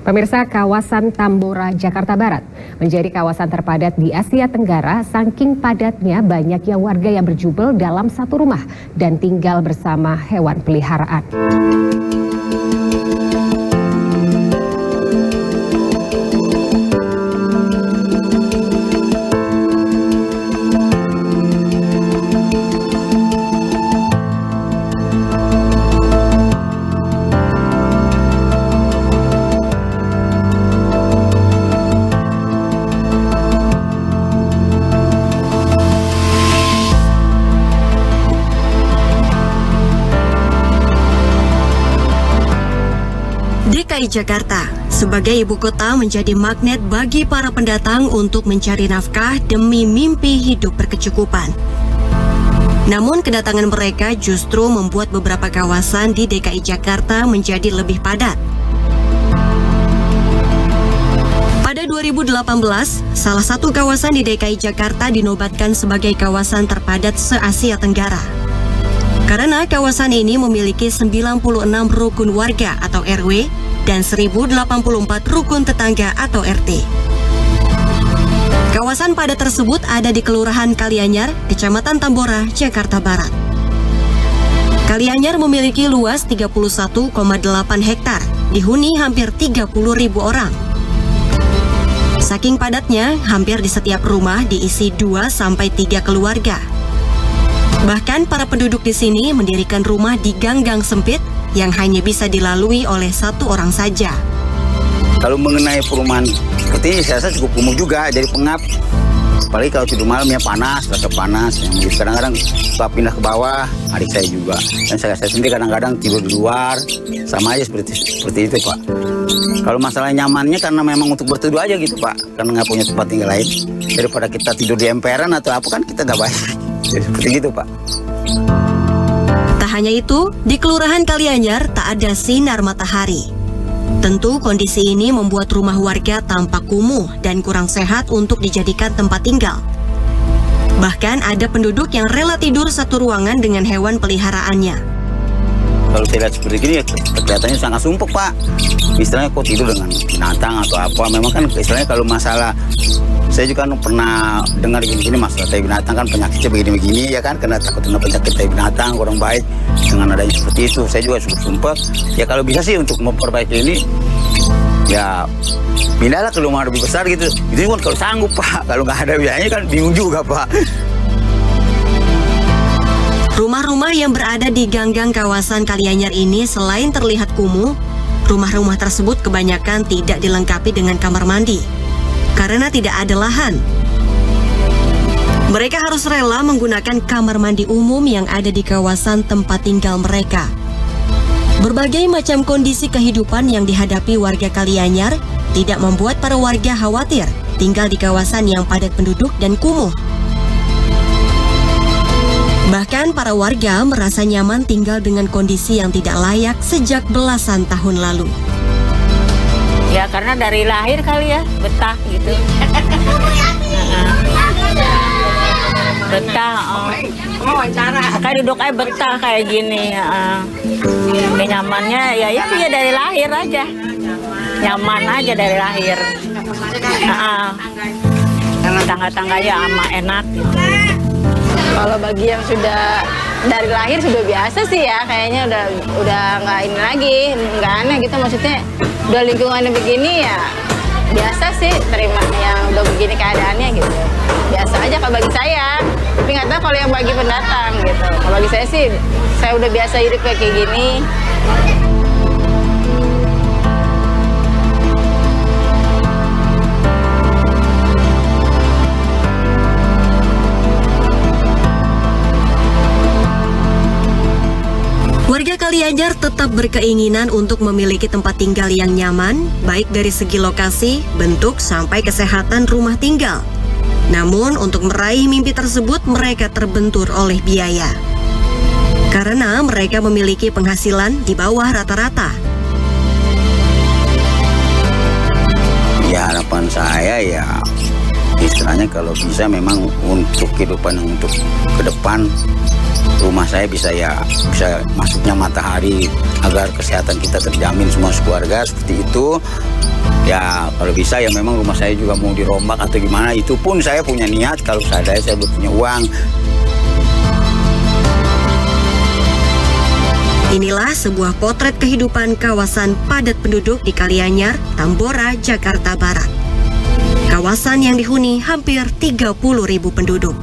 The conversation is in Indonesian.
Pemirsa, kawasan Tambora, Jakarta Barat menjadi kawasan terpadat di Asia Tenggara. Saking padatnya, banyaknya warga yang berjubel dalam satu rumah dan tinggal bersama hewan peliharaan. DKI Jakarta sebagai ibu kota menjadi magnet bagi para pendatang untuk mencari nafkah demi mimpi hidup berkecukupan. Namun kedatangan mereka justru membuat beberapa kawasan di DKI Jakarta menjadi lebih padat. Pada 2018, salah satu kawasan di DKI Jakarta dinobatkan sebagai kawasan terpadat se-Asia Tenggara. Karena kawasan ini memiliki 96 rukun warga atau RW dan 1084 rukun tetangga atau RT. Kawasan padat tersebut ada di Kelurahan Kalianyar, Kecamatan Tambora, Jakarta Barat. Kalianyar memiliki luas 31,8 hektar, dihuni hampir 30.000 orang. Saking padatnya, hampir di setiap rumah diisi 2-3 keluarga. Bahkan para penduduk di sini mendirikan rumah di gang-gang sempit yang hanya bisa dilalui oleh satu orang saja. Kalau mengenai perumahan seperti ini, saya rasa cukup kumuh juga, jadi pengap. Apalagi kalau tidur malam ya panas, rasa panas. Yang kadang-kadang suka pindah ke bawah, adik saya juga. Dan saya sendiri kadang-kadang tidur di luar, sama aja seperti itu, Pak. Kalau masalah nyamannya karena memang untuk berteduh aja gitu, Pak. Karena nggak punya tempat tinggal lain. Daripada kita tidur di emperan atau apa kan kita nggak baik. Jadi seperti itu, Pak. Tak hanya itu, di Kelurahan Kalianyar tak ada sinar matahari. Tentu kondisi ini membuat rumah warga tampak kumuh dan kurang sehat untuk dijadikan tempat tinggal. Bahkan ada penduduk yang rela tidur satu ruangan dengan hewan peliharaannya. Kalau saya lihat seperti ini, kelihatannya sangat sumpuk, Pak. Istilahnya kok tidur dengan binatang atau apa. Memang kan istilahnya kalau masalah, saya juga pernah dengar gini-gini masalah tai binatang kan penyakitnya begini-begini ya kan. Karena takut kena penyakit tai binatang, kurang baik. Dengan adanya seperti itu, saya juga cukup sumpah. Ya kalau bisa sih untuk memperbaiki ini, ya pindahlah ke rumah lebih besar gitu. Itu pun kalau sanggup, Pak. Kalau nggak ada biayanya kan bingung juga, Pak. Rumah-rumah yang berada di gang-gang kawasan Kalianyar ini selain terlihat kumuh, rumah-rumah tersebut kebanyakan tidak dilengkapi dengan kamar mandi karena tidak ada lahan. Mereka harus rela menggunakan kamar mandi umum yang ada di kawasan tempat tinggal mereka. Berbagai macam kondisi kehidupan yang dihadapi warga Kalianyar tidak membuat para warga khawatir tinggal di kawasan yang padat penduduk dan kumuh. Bahkan para warga merasa nyaman tinggal dengan kondisi yang tidak layak sejak belasan tahun lalu. Ya karena dari lahir kali ya, betah gitu. Betah, kayak duduk aja betah kayak gini. Nyamannya ya itu ya dari lahir aja. Nyaman aja dari lahir. Tangga-tangga ya amat enak gitu. Kalau bagi yang sudah dari lahir sudah biasa sih ya, kayaknya udah nggak ini lagi, nggak aneh gitu, maksudnya udah lingkungannya begini ya biasa sih, terima yang udah begini keadaannya gitu. Biasa aja kalau bagi saya, tapi nggak tahu kalau yang bagi pendatang gitu. Kalau bagi saya sih, saya udah biasa hidup kayak gini. Warga Kalianyar tetap berkeinginan untuk memiliki tempat tinggal yang nyaman, baik dari segi lokasi, bentuk, sampai kesehatan rumah tinggal. Namun, untuk meraih mimpi tersebut, mereka terbentur oleh biaya. Karena mereka memiliki penghasilan di bawah rata-rata. Ya harapan saya ya istilahnya kalau bisa memang untuk kehidupan yang untuk ke depan rumah saya bisa masuknya matahari agar kesehatan kita terjamin semua keluarga seperti itu. Ya kalau bisa ya memang rumah saya juga mau dirombak atau gimana, itu pun saya punya niat kalau saya punya uang. Inilah sebuah potret kehidupan kawasan padat penduduk di Kalianyar, Tambora, Jakarta Barat. Kawasan yang dihuni hampir 30.000 penduduk.